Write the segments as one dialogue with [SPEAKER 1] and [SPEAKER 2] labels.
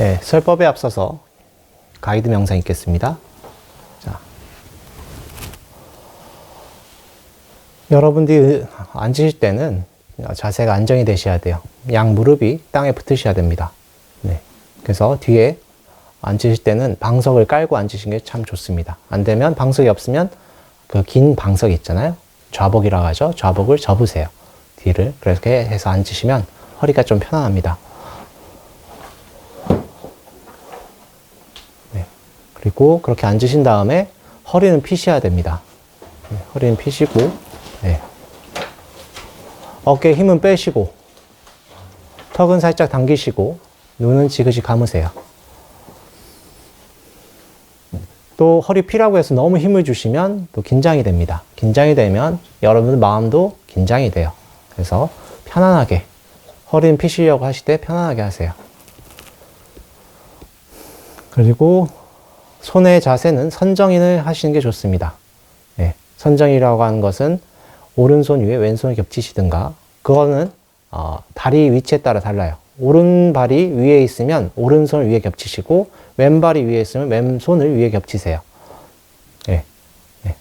[SPEAKER 1] 네, 설법에 앞서서 가이드 명상 있겠습니다. 자, 여러분들이 앉으실 때는 자세가 안정이 되셔야 돼요. 양 무릎이 땅에 붙으셔야 됩니다. 네, 그래서 뒤에 앉으실 때는 방석을 깔고 앉으시는 게 참 좋습니다. 안 되면 방석이 없으면 그 긴 방석이 있잖아요. 좌복이라고 하죠. 좌복을 접으세요. 뒤를. 그렇게 해서 앉으시면 허리가 좀 편안합니다. 네. 그리고 그렇게 앉으신 다음에 허리는 펴셔야 됩니다. 네. 허리는 펴시고, 네. 어깨에 힘은 빼시고, 턱은 살짝 당기시고, 눈은 지그시 감으세요. 또 허리 피라고 해서 너무 힘을 주시면 또 긴장이 됩니다. 긴장이 되면 여러분 마음도 긴장이 돼요. 그래서 편안하게 허리는 피시려고 하실 때 편안하게 하세요. 그리고 손의 자세는 선정인을 하시는 게 좋습니다. 네, 선정이라고 하는 것은 오른손 위에 왼손을 겹치시든가, 그거는 다리 위치에 따라 달라요. 오른발이 위에 있으면 오른손을 위에 겹치시고, 왼발이 위에 있으면 왼손을 위에 겹치세요. 네, 네.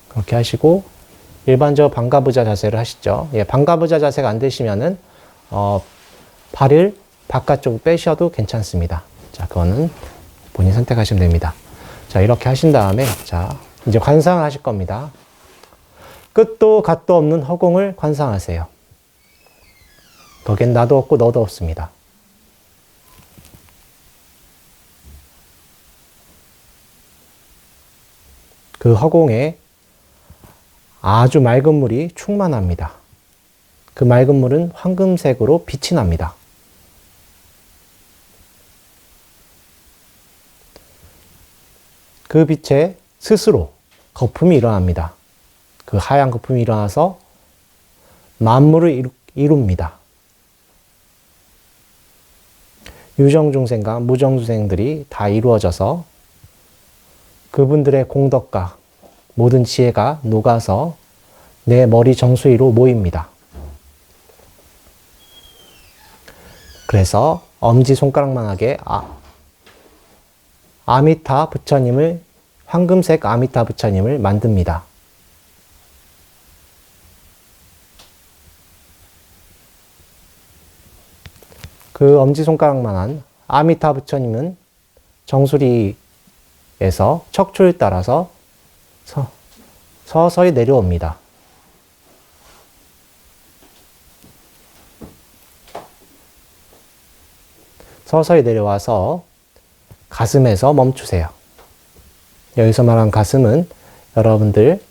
[SPEAKER 1] 그렇게 하시고, 일반적으로 반가부자 자세를 하시죠. 예, 반가부자 자세가 안 되시면은, 발을 바깥쪽으로 빼셔도 괜찮습니다. 자, 그거는 본인이 선택하시면 됩니다. 자, 이렇게 하신 다음에, 자, 이제 관상을 하실 겁니다. 끝도 갓도 없는 허공을 관상하세요. 거긴 나도 없고 너도 없습니다. 그 허공에 아주 맑은 물이 충만합니다. 그 맑은 물은 황금색으로 빛이 납니다. 그 빛에 스스로 거품이 일어납니다. 그 하얀 거품이 일어나서 만물을 이룹니다. 유정중생과 무정중생들이 다 이루어져서 그분들의 공덕과 모든 지혜가 녹아서 내 머리 정수 위로 모입니다. 그래서 엄지손가락만하게 아미타 부처님을, 황금색 아미타 부처님을 만듭니다. 그 엄지손가락만한 아미타 부처님은 정수리에서 척추를 따라서 서서히 내려옵니다. 서서히 내려와서 가슴에서 멈추세요. 여기서 말하는 가슴은 여러분들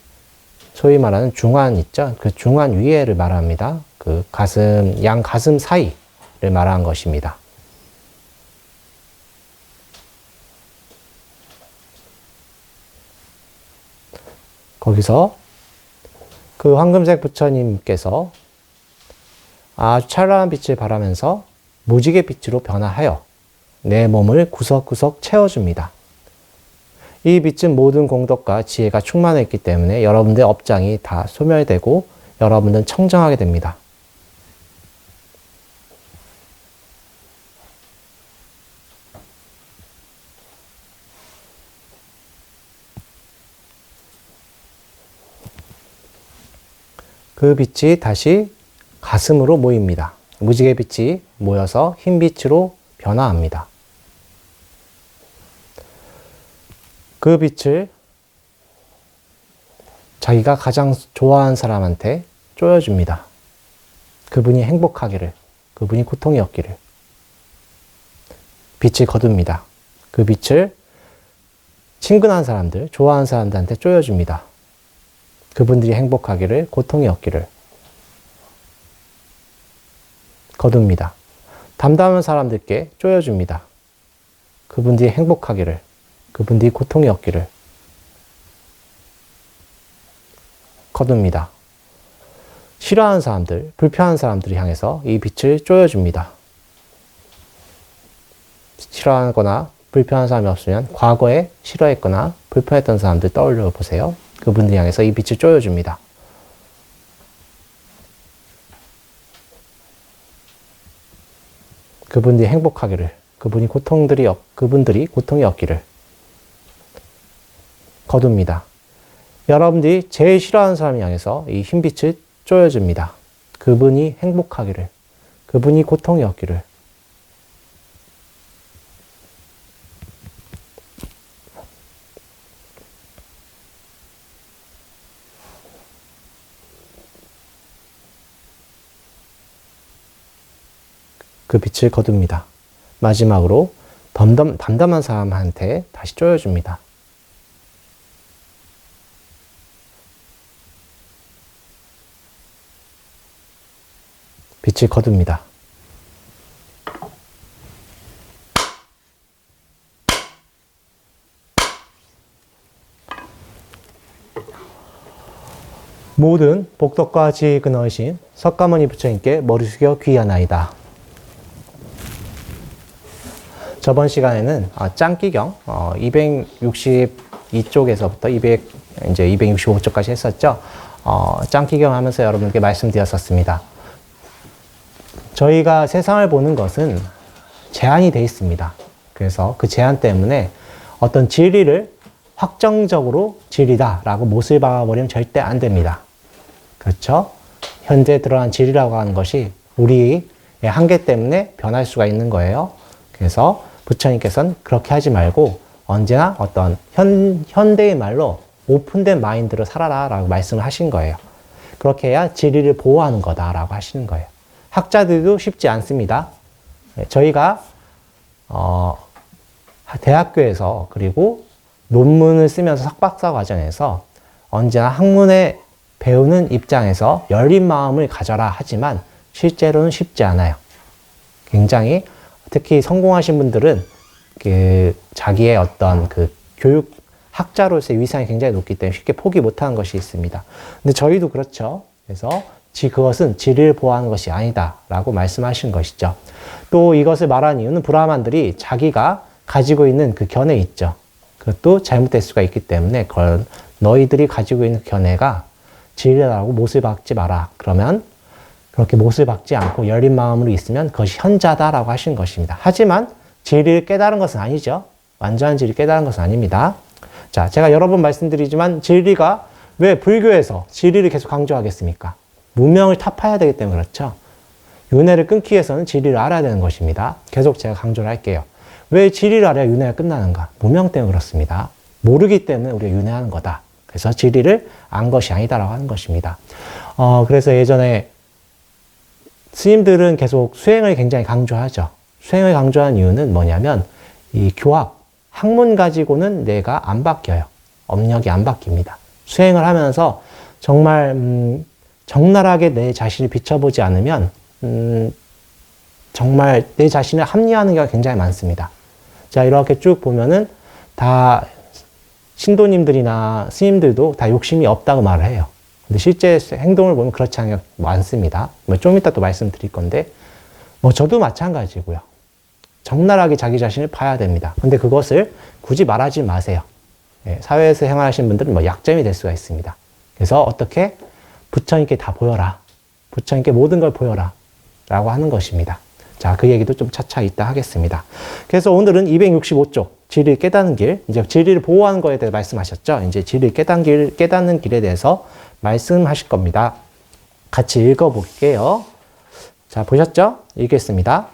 [SPEAKER 1] 소위 말하는 중안 있죠? 그 중안 위에를 말합니다. 그 가슴, 양 가슴 사이를 말하는 것입니다. 거기서 그 황금색 부처님께서 아주 찬란한 빛을 발하면서 무지개 빛으로 변화하여 내 몸을 구석구석 채워줍니다. 이 빛은 모든 공덕과 지혜가 충만했기 때문에 여러분들의 업장이 다 소멸되고 여러분들은 청정하게 됩니다. 그 빛이 다시 가슴으로 모입니다. 무지개 빛이 모여서 흰 빛으로 변화합니다. 그 빛을 자기가 가장 좋아하는 사람한테 쪼여줍니다. 그분이 행복하기를, 그분이 고통이 없기를. 빛을 거둡니다. 그 빛을 친근한 사람들, 좋아하는 사람들한테 쪼여줍니다. 그분들이 행복하기를, 고통이 없기를 거둡니다. 담담한 사람들께 쪼여줍니다. 그분들이 행복하기를, 그분들이 고통이 없기를 거둡니다. 싫어하는 사람들, 불편한 사람들을 향해서 이 빛을 쪼여줍니다. 싫어하거나 불편한 사람이 없으면 과거에 싫어했거나 불편했던 사람들 떠올려 보세요. 그분들 향해서 이 빛을 쪼여줍니다. 그분들이 행복하기를, 그분들이 고통이 없기를 거둡니다. 여러분들이 제일 싫어하는 사람을 향해서 이 흰빛을 쪼여줍니다. 그분이 행복하기를, 그분이 고통이 없기를. 그 빛을 거둡니다. 마지막으로 담담한 사람한테 다시 쪼여줍니다. 빛을 거둡니다. 모든 복덕과 지혜의 근원이신 석가모니 부처님께 머리 숙여 귀하나이다. 저번 시간에는 짱기경 262쪽에서부터 265쪽까지 했었죠. 짱기경 하면서 여러분께 말씀드렸었습니다. 저희가 세상을 보는 것은 제한이 되어 있습니다. 그래서 그 제한 때문에 어떤 진리를 확정적으로 진리다라고 못을 박아버리면 절대 안 됩니다. 그렇죠? 현재 드러난 진리라고 하는 것이 우리의 한계 때문에 변할 수가 있는 거예요. 그래서 부처님께서는 그렇게 하지 말고 언제나 어떤 현대의 말로 오픈된 마인드로 살아라 라고 말씀을 하신 거예요. 그렇게 해야 진리를 보호하는 거다라고 하시는 거예요. 학자들도 쉽지 않습니다. 저희가 대학교에서 그리고 논문을 쓰면서 석박사 과정에서 언제나 학문에 배우는 입장에서 열린 마음을 가져라 하지만 실제로는 쉽지 않아요. 굉장히 특히 성공하신 분들은 자기의 어떤 교육 학자로서의 위상이 굉장히 높기 때문에 쉽게 포기 못하는 것이 있습니다. 근데 저희도 그렇죠. 그래서 그것은 진리를 보호하는 것이 아니다라고 말씀하신 것이죠. 또 이것을 말한 이유는 브라만들이 자기가 가지고 있는 그 견해 있죠. 그것도 잘못될 수가 있기 때문에 그걸 너희들이 가지고 있는 견해가 진리라고 못을 박지 마라. 그러면 그렇게 못을 박지 않고 열린 마음으로 있으면 그것이 현자다라고 하신 것입니다. 하지만 진리를 깨달은 것은 아니죠. 완전한 진리를 깨달은 것은 아닙니다. 자, 제가 여러 번 말씀드리지만 진리가 왜 불교에서 진리를 계속 강조하겠습니까? 무명을 타파해야 되기 때문에 그렇죠. 윤회를 끊기 위해서는 진리를 알아야 되는 것입니다. 계속 제가 강조를 할게요. 왜 진리를 알아야 윤회가 끝나는가? 무명 때문에 그렇습니다. 모르기 때문에 우리가 윤회하는 거다. 그래서 진리를 안 것이 아니다라고 하는 것입니다. 그래서 예전에 스님들은 계속 수행을 굉장히 강조하죠. 수행을 강조하는 이유는 뭐냐면 이 교학, 학문 가지고는 내가 안 바뀌어요. 업력이 안 바뀝니다. 수행을 하면서 정말 적나라하게 내 자신을 비춰보지 않으면 정말 내 자신을 합리화하는 경우가 굉장히 많습니다. 자, 이렇게 쭉 보면은 다 신도님들이나 스님들도 다 욕심이 없다고 말을 해요. 근데 실제 행동을 보면 그렇지 않은 경우가 많습니다. 좀 이따 또 말씀드릴 건데, 저도 마찬가지고요. 적나라하게 자기 자신을 봐야 됩니다. 근데 그것을 굳이 말하지 마세요. 사회에서 생활하시는 분들은 약점이 될 수가 있습니다. 그래서 어떻게 부처님께 다 보여라. 부처님께 모든 걸 보여라. 라고 하는 것입니다. 자, 그 얘기도 좀 차차 이따 하겠습니다. 그래서 오늘은 265쪽, 진리를 깨닫는 길, 이제 진리를 보호하는 거에 대해 말씀하셨죠. 이제 진리를 깨닫는 길에 대해서 말씀하실 겁니다. 같이 읽어볼게요. 자, 보셨죠? 읽겠습니다.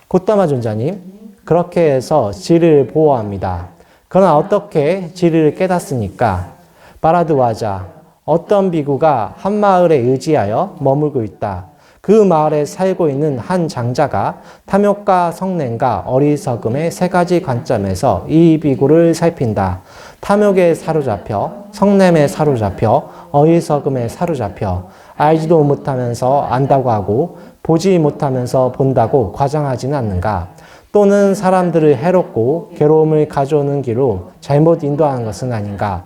[SPEAKER 1] 콧다마 존자님, 그렇게 해서 진리를 보호합니다. 그러나 어떻게 진리를 깨닫습니까? 바라드와자, 어떤 비구가 한 마을에 의지하여 머물고 있다. 그 마을에 살고 있는 한 장자가 탐욕과 성냄과 어리석음의 세 가지 관점에서 이 비구를 살핀다. 탐욕에 사로잡혀, 성냄에 사로잡혀, 어리석음에 사로잡혀, 알지도 못하면서 안다고 하고 보지 못하면서 본다고 과장하지는 않는가? 또는 사람들을 해롭고 괴로움을 가져오는 길로 잘못 인도하는 것은 아닌가?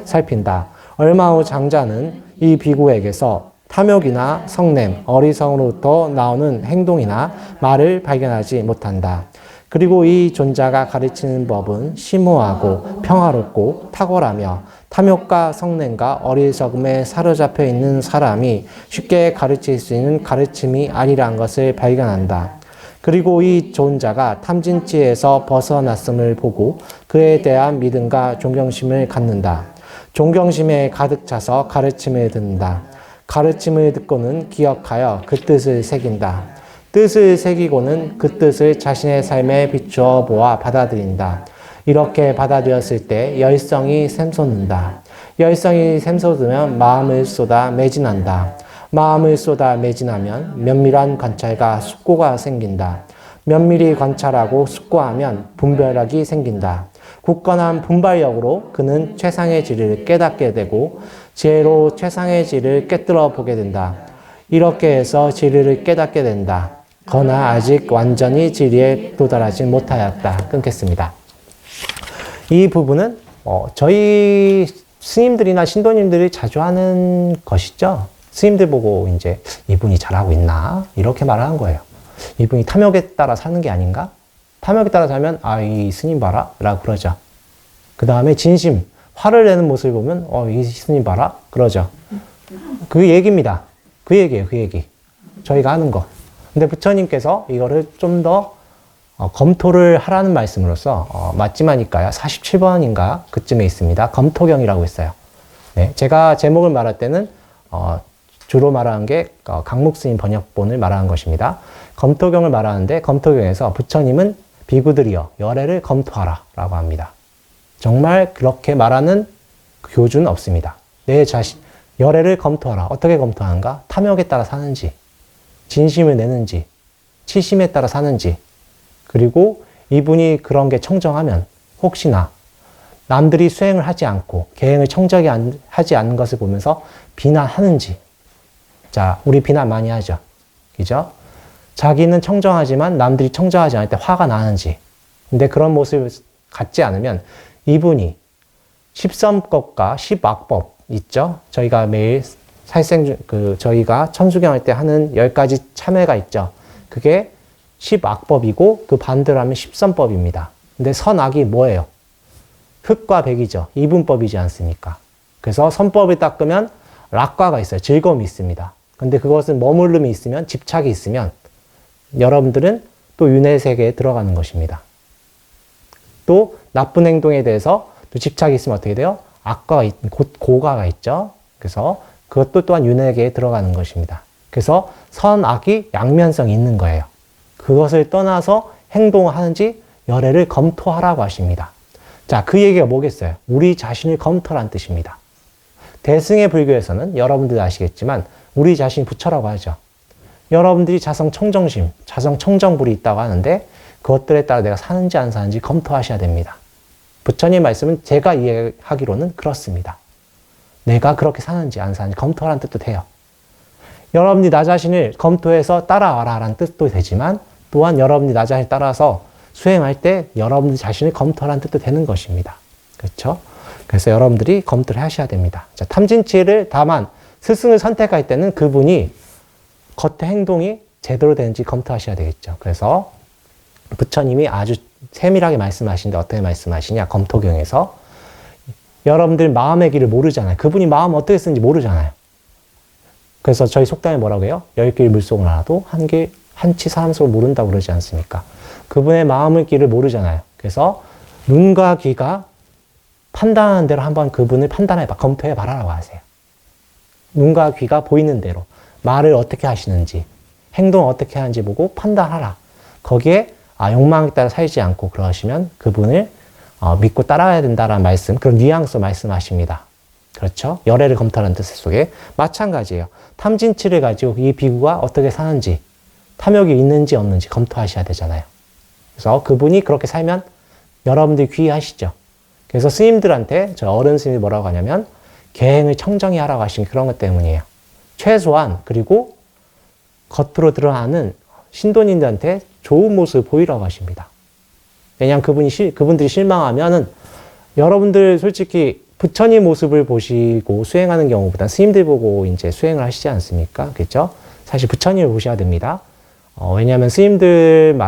[SPEAKER 1] 살핀다. 얼마 후 장자는 이 비구에게서 탐욕이나 성냄, 어리석음으로부터 나오는 행동이나 말을 발견하지 못한다. 그리고 이 존자가 가르치는 법은 심오하고 평화롭고 탁월하며 탐욕과 성냄과 어리석음에 사로잡혀 있는 사람이 쉽게 가르칠 수 있는 가르침이 아니라는 것을 발견한다. 그리고 이 존자가 탐진치에서 벗어났음을 보고 그에 대한 믿음과 존경심을 갖는다. 존경심에 가득 차서 가르침을 듣는다. 가르침을 듣고는 기억하여 그 뜻을 새긴다. 뜻을 새기고는 그 뜻을 자신의 삶에 비추어 보아 받아들인다. 이렇게 받아들였을 때 열성이 샘솟는다. 열성이 샘솟으면 마음을 쏟아 매진한다. 마음을 쏟아 매진하면 면밀한 관찰과 숙고가 생긴다. 면밀히 관찰하고 숙고하면 분별력이 생긴다. 굳건한 분발력으로 그는 최상의 진리를 깨닫게 되고 지혜로 최상의 진리를 깨뜨려 보게 된다. 이렇게 해서 진리를 깨닫게 된다. 그러나 아직 완전히 진리에 도달하지 못하였다. 끊겠습니다. 이 부분은 저희 스님들이나 신도님들이 자주 하는 것이죠. 스님들 보고 이제 이분이 잘하고 있나? 이렇게 말하는 거예요. 이분이 탐욕에 따라 사는 게 아닌가? 탐욕에 따라 살면 이 스님 봐라 라고 그러죠. 그 다음에 진심, 화를 내는 모습을 보면 이 스님 봐라 그러죠. 그 얘기입니다. 그 얘기예요. 그 얘기. 저희가 하는 거. 근데 부처님께서 이거를 좀 더 검토를 하라는 말씀으로써 맞지마니까요. 47번인가 그쯤에 있습니다. 검토경이라고 있어요. 네, 제가 제목을 말할 때는 주로 말하는 게 강목스님 번역본을 말하는 것입니다. 검토경을 말하는데 검토경에서 부처님은 비구들이여 열애를 검토하라 라고 합니다. 정말 그렇게 말하는 교주는 없습니다. 내 자신 열애를 검토하라. 어떻게 검토하는가? 탐욕에 따라 사는지, 진심을 내는지, 치심에 따라 사는지, 그리고 이분이 그런 게 청정하면 혹시나 남들이 수행을 하지 않고 계행을 청정히 하지 않는 것을 보면서 비난하는지. 자, 우리 비난 많이 하죠. 그죠? 자기는 청정하지만 남들이 청정하지 않을 때 화가 나는지. 근데 그런 모습을 갖지 않으면 이분이 십선법과 십악법 있죠? 저희가 매일 저희가 천수경할 때 하는 10가지 참회가 있죠. 그게 십악법이고 그 반대로 하면 십선법입니다. 근데 선악이 뭐예요? 흑과 백이죠. 이분법이지 않습니까? 그래서 선법을 닦으면 락과가 있어요. 즐거움이 있습니다. 근데 그것은 머물름이 있으면, 집착이 있으면 여러분들은 또 윤회 세계에 들어가는 것입니다. 또 나쁜 행동에 대해서 또 집착이 있으면 어떻게 돼요? 악과가 고가가 있죠. 그래서 그것도 또한 윤회계에 들어가는 것입니다. 그래서 선악이 양면성이 있는 거예요. 그것을 떠나서 행동하는지 열애를 검토하라고 하십니다. 자, 그 얘기가 뭐겠어요? 우리 자신을 검토란 뜻입니다. 대승의 불교에서는 여러분들 아시겠지만 우리 자신이 부처라고 하죠. 여러분들이 자성 청정심, 자성 청정불이 있다고 하는데 그것들에 따라 내가 사는지 안 사는지 검토하셔야 됩니다. 부처님 말씀은 제가 이해하기로는 그렇습니다. 내가 그렇게 사는지 안 사는지 검토하라는 뜻도 돼요. 여러분들이 나 자신을 검토해서 따라와라 라는 뜻도 되지만 또한 여러분들이 나 자신을 따라서 수행할 때 여러분들 자신을 검토하라는 뜻도 되는 것입니다. 그렇죠? 그래서 여러분들이 검토를 하셔야 됩니다. 자, 탐진치를 다만 스승을 선택할 때는 그분이 겉의 행동이 제대로 되는지 검토하셔야 되겠죠. 그래서 부처님이 아주 세밀하게 말씀하시는데 어떻게 말씀하시냐? 검토경에서 여러분들 마음의 길을 모르잖아요. 그분이 마음 어떻게 쓰는지 모르잖아요. 그래서 저희 속담에 뭐라고 해요? 10길 물속을 알아도 한치 사람 속을 모른다고 그러지 않습니까? 그분의 마음의 길을 모르잖아요. 그래서 눈과 귀가 판단하는 대로 한번 그분을 판단해봐, 검토해봐라라고 하세요. 눈과 귀가 보이는 대로 말을 어떻게 하시는지, 행동을 어떻게 하는지 보고 판단하라. 거기에 욕망에 따라 살지 않고 그러시면 그분을 믿고 따라야 된다라는 말씀, 그런 뉘앙스 말씀하십니다. 그렇죠? 열애를 검토하는 뜻 속에 마찬가지예요. 탐진치를 가지고 이 비구가 어떻게 사는지, 탐욕이 있는지 없는지 검토하셔야 되잖아요. 그래서 그분이 그렇게 살면 여러분들이 귀의하시죠. 그래서 스님들한테 저 어른 스님이 뭐라고 하냐면 계행을 청정히 하라고 하신 그런 것 때문이에요. 최소한 그리고 겉으로 드러나는 신도님들한테 좋은 모습을 보이라고 하십니다. 왜냐하면 그분들이 실망하면은 여러분들 솔직히 부처님 모습을 보시고 수행하는 경우보다 스님들 보고 이제 수행을 하시지 않습니까? 그렇죠? 사실 부처님을 보셔야 됩니다. 왜냐하면 스님들은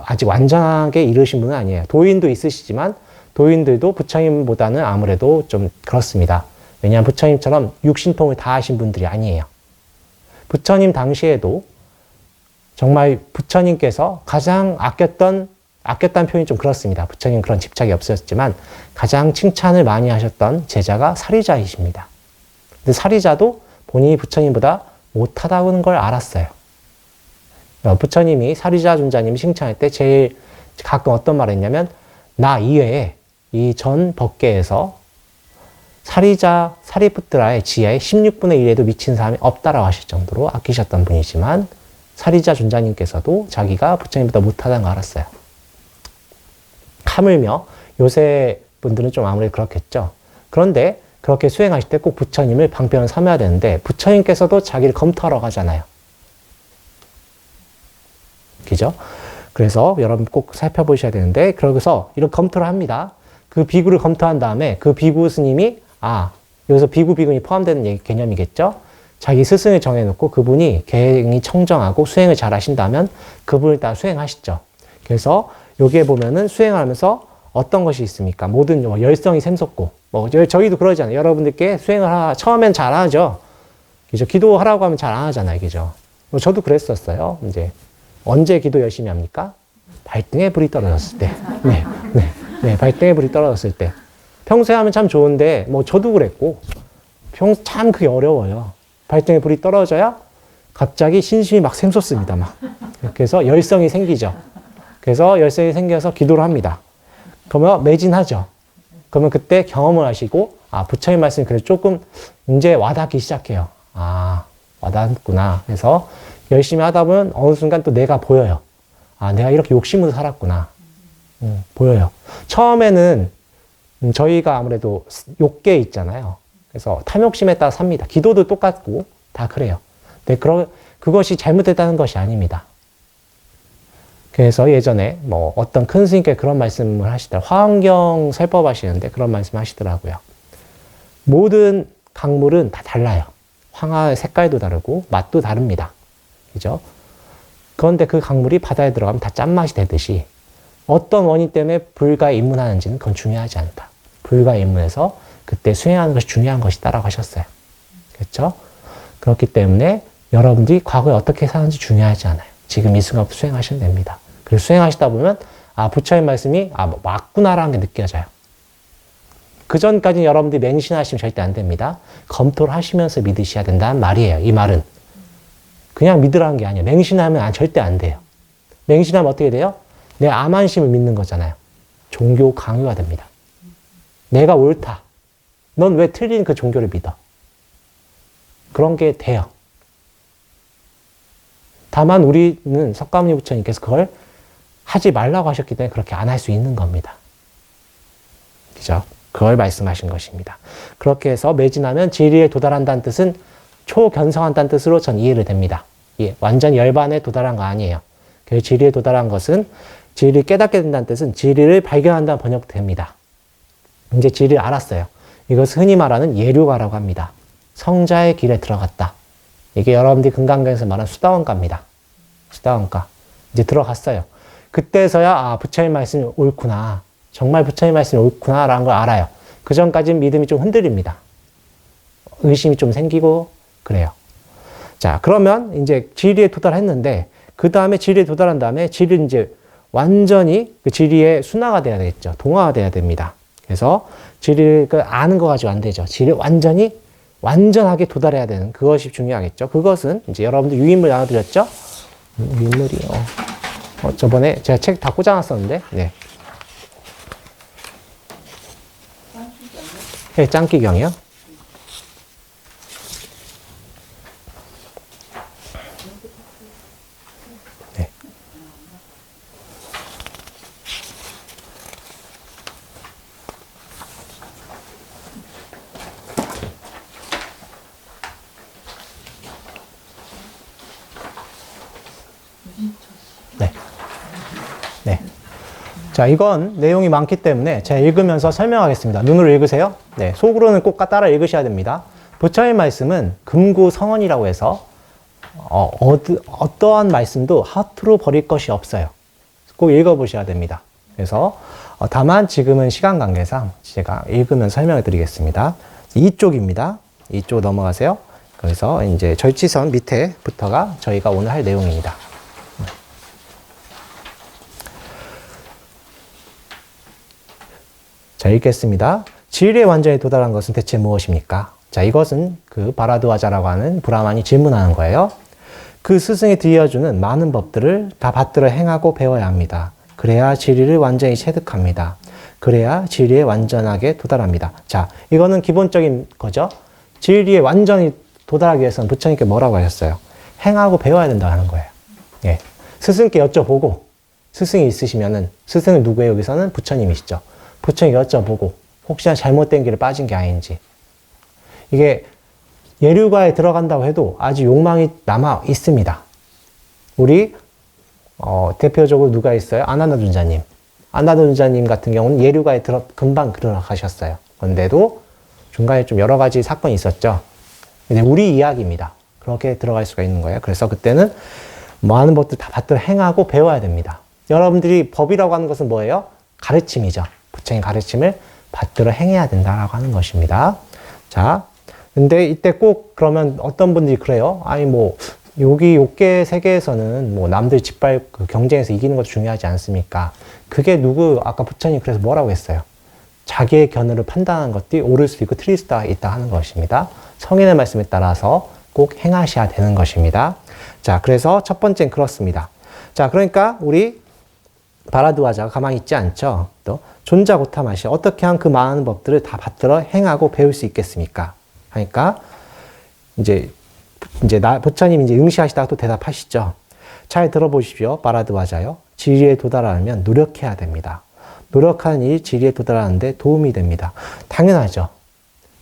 [SPEAKER 1] 아직 완전하게 이르신 분은 아니에요. 도인도 있으시지만 도인들도 부처님보다는 아무래도 좀 그렇습니다. 왜냐하면 부처님처럼 육신통을 다 하신 분들이 아니에요. 부처님 당시에도 정말 부처님께서 가장 아꼈다는 표현이 좀 그렇습니다. 부처님 그런 집착이 없었지만 가장 칭찬을 많이 하셨던 제자가 사리자이십니다. 근데 사리자도 본인이 부처님보다 못하다는 걸 알았어요. 부처님이 사리자 존자님이 칭찬할 때 제일 가끔 어떤 말을 했냐면 나 이외에 이 전 법계에서 사리푸트라의 지혜의 16분의 1에도 미친 사람이 없다라고 하실 정도로 아끼셨던 분이지만 사리자 존자님께서도 자기가 부처님보다 못하다는 걸 알았어요. 하물며 요새 분들은 좀 아무래도 그렇겠죠. 그런데 그렇게 수행하실 때 꼭 부처님을 방편을 삼아야 되는데 부처님께서도 자기를 검토하러 가잖아요. 그죠? 그래서 여러분 꼭 살펴보셔야 되는데 그러고서 이런 검토를 합니다. 그 비구를 검토한 다음에 그 비구 스님이 여기서 비구니 포함되는 개념이겠죠? 자기 스승을 정해놓고 그분이 굉장히 청정하고 수행을 잘 하신다면 그분을 따라 수행하시죠. 그래서 여기에 보면은 수행하면서 어떤 것이 있습니까? 모든 열성이 샘솟고 저희도 그러잖아요. 여러분들께 수행을 처음엔 잘 하죠. 그죠? 기도하라고 하면 잘 안 하잖아요. 그죠? 저도 그랬었어요. 이제 언제 기도 열심히 합니까? 발등에 불이 떨어졌을 때. 네, 발등에 불이 떨어졌을 때. 평소에 하면 참 좋은데, 저도 그랬고, 참 그게 어려워요. 발등에 불이 떨어져야 갑자기 신심이 막 샘솟습니다, 막. 그래서 열성이 생기죠. 그래서 열성이 생겨서 기도를 합니다. 그러면 매진하죠. 그러면 그때 경험을 하시고, 부처님 말씀이 그래도 조금 이제 와닿기 시작해요. 와닿구나. 그래서 열심히 하다 보면 어느 순간 또 내가 보여요. 내가 이렇게 욕심으로 살았구나. 보여요. 처음에는 저희가 아무래도 욕계 있잖아요. 그래서 탐욕심에 따라 삽니다. 기도도 똑같고 다 그래요. 근데 그것이 잘못됐다는 것이 아닙니다. 그래서 예전에 어떤 큰 스님께 그런 말씀을 하시더라고요. 화엄경 설법 하시는데 그런 말씀 하시더라고요. 모든 강물은 다 달라요. 황화의 색깔도 다르고 맛도 다릅니다. 그죠? 그런데 그 강물이 바다에 들어가면 다 짠맛이 되듯이 어떤 원인 때문에 불가에 입문하는지는 그건 중요하지 않다. 불가에 입문해서 그때 수행하는 것이 중요한 것이다라고 하셨어요. 그렇죠? 그렇기 때문에 여러분들이 과거에 어떻게 사는지 중요하지 않아요. 지금 이 순간부터 수행하시면 됩니다. 그래서 수행하시다 보면 부처님 말씀이 맞구나라는 게 느껴져요. 그 전까지는 여러분들이 맹신하시면 절대 안 됩니다. 검토를 하시면서 믿으셔야 된다는 말이에요. 이 말은. 그냥 믿으라는 게 아니에요. 맹신하면 절대 안 돼요. 맹신하면 어떻게 돼요? 내 암안심을 믿는 거잖아요. 종교 강요가 됩니다. 내가 옳다. 넌 왜 틀린 그 종교를 믿어? 그런 게 돼요. 다만 우리는 석가모니 부처님께서 그걸 하지 말라고 하셨기 때문에 그렇게 안 할 수 있는 겁니다. 그죠? 그걸 말씀하신 것입니다. 그렇게 해서 매진하면 지리에 도달한다는 뜻은 초견성한다는 뜻으로 전 이해를 됩니다. 완전 열반에 도달한 거 아니에요. 그래서 지리에 도달한 것은 지리를 깨닫게 된다는 뜻은 지리를 발견한다는 번역도 됩니다. 이제 지리를 알았어요. 이것을 흔히 말하는 예류가라고 합니다. 성자의 길에 들어갔다. 이게 여러분들이 금강경에서 말하는 수다원가입니다. 수다원가. 이제 들어갔어요. 그때서야 부처님 말씀이 옳구나. 정말 부처님 말씀이 옳구나라는 걸 알아요. 그 전까지는 믿음이 좀 흔들립니다. 의심이 좀 생기고 그래요. 자, 그러면 이제 지리에 도달했는데 그 다음에 지리에 도달한 다음에 지리는 이제 완전히 그 지리의 순화가 돼야 되겠죠. 동화가 돼야 됩니다. 그래서 지리를 아는 거 가지고 안 되죠. 지리를 완전하게 도달해야 되는 그것이 중요하겠죠. 그것은 이제 여러분들 유인물 나눠드렸죠? 유인물이요. 저번에 제가 책 다 꽂아놨었는데, 네. 네, 짱기경이요. 네. 네. 네. 자, 이건 내용이 많기 때문에 제가 읽으면서 설명하겠습니다. 눈으로 읽으세요. 네, 속으로는 꼭 따라 읽으셔야 됩니다. 부처의 말씀은 금구성언이라고 해서 어떠한 말씀도 허투루 버릴 것이 없어요. 꼭 읽어보셔야 됩니다. 그래서 다만 지금은 시간 관계상 제가 읽으면서 설명해 드리겠습니다. 이쪽입니다. 이쪽 넘어가세요. 그래서 이제 절치선 밑에부터가 저희가 오늘 할 내용입니다. 자, 읽겠습니다. 진리의 완전에 도달한 것은 대체 무엇입니까? 자, 이것은 그 바라드와자라고 하는 브라만이 질문하는 거예요. 그 스승이 들려주는 많은 법들을 다 받들어 행하고 배워야 합니다. 그래야 진리를 완전히 체득합니다. 그래야 진리에 완전하게 도달합니다. 자, 이거는 기본적인 거죠. 진리에 완전히 도달하기 위해서는 부처님께 뭐라고 하셨어요? 행하고 배워야 된다고 하는 거예요. 예. 스승께 여쭤보고, 스승이 있으시면은, 스승은 누구예요? 여기서는 부처님이시죠. 부처님께 여쭤보고, 혹시나 잘못된 길에 빠진 게 아닌지. 이게 예류가에 들어간다고 해도 아직 욕망이 남아 있습니다. 우리, 대표적으로 누가 있어요? 아나나둔자님. 아나나둔자님 같은 경우는 예류가에 금방 들어가셨어요. 그런데도 중간에 좀 여러 가지 사건이 있었죠. 근데 우리 이야기입니다. 그렇게 들어갈 수가 있는 거예요. 그래서 그때는 많은 법들 다 받들어 행하고 배워야 됩니다. 여러분들이 법이라고 하는 것은 뭐예요? 가르침이죠. 부처님 가르침을 받들어 행해야 된다라고 하는 것입니다. 자, 근데 이때 꼭 그러면 어떤 분들이 그래요? 아니 뭐 여기 욕계 세계에서는 뭐 남들 짓밟 그 경쟁에서 이기는 것도 중요하지 않습니까? 그게 아까 부처님 그래서 뭐라고 했어요? 자기의 견해를 판단하는 것들이 옳을 수도 있고 틀릴 수도 있다 하는 것입니다. 성인의 말씀에 따라서 꼭 행하셔야 되는 것입니다. 자, 그래서 첫 번째는 그렇습니다. 자, 그러니까 우리 바라드와자가 가만히 있지 않죠. 또 존자고타마시 어떻게 하면 그 많은 법들을 다 받들어 행하고 배울 수 있겠습니까? 하니까 이제 부처님이 이제 응시하시다가 또 대답하시죠. 잘 들어보십시오. 바라드와자요. 진리에 도달하려면 노력해야 됩니다. 노력하는 일이 진리에 도달하는데 도움이 됩니다. 당연하죠.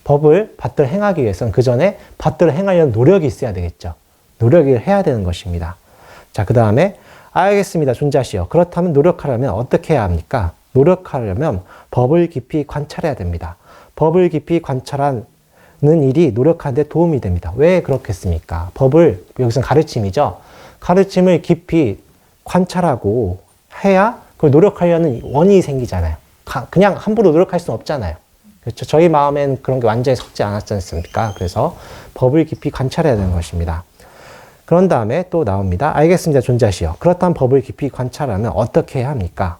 [SPEAKER 1] 법을 받들어 행하기 위해서는 그 전에 받들어 행하려는 노력이 있어야 되겠죠. 노력을 해야 되는 것입니다. 자, 그 다음에 알겠습니다. 존자시여. 그렇다면 노력하려면 어떻게 해야 합니까? 노력하려면 법을 깊이 관찰해야 됩니다. 법을 깊이 관찰하는 일이 노력하는 데 도움이 됩니다. 왜 그렇겠습니까? 법을, 여기서는 가르침이죠. 가르침을 깊이 관찰하고 해야 그걸 노력하려는 원인이 생기잖아요. 그냥 함부로 노력할 수는 없잖아요. 그렇죠. 저희 마음엔 그런 게 완전히 섞지 않았지 않습니까? 그래서 법을 깊이 관찰해야 되는 것입니다. 그런 다음에 또 나옵니다. 알겠습니다. 존자시여. 그렇다면 법을 깊이 관찰하면 어떻게 해야 합니까?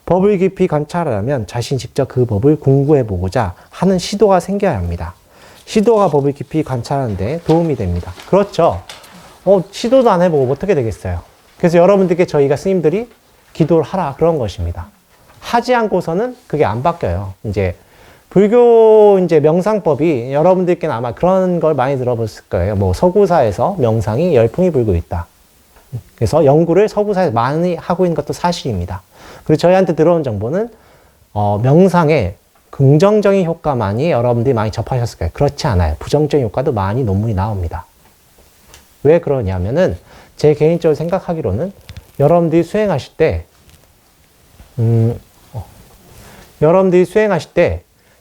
[SPEAKER 1] 법을 깊이 관찰하려면 자신 직접 그 법을 공부해 보고자 하는 시도가 생겨야 합니다. 시도가 법을 깊이 관찰하는데 도움이 됩니다. 그렇죠. 시도도 안 해보고 어떻게 되겠어요? 그래서 여러분들께 저희가 스님들이 기도를 하라 그런 것입니다. 하지 않고서는 그게 안 바뀌어요. 이제 불교 이제 명상법이 여러분들께는 아마 그런 걸 많이 들어봤을 거예요. 뭐 서구사에서 명상이 열풍이 불고 있다. 그래서 연구를 서구사에서 많이 하고 있는 것도 사실입니다. 그리고 저희한테 들어온 정보는 명상의 긍정적인 효과만이 여러분들이 많이 접하셨을 거예요. 그렇지 않아요. 부정적인 효과도 많이 논문이 나옵니다. 왜 그러냐면은 제 개인적으로 생각하기로는 여러분들이 수행하실 때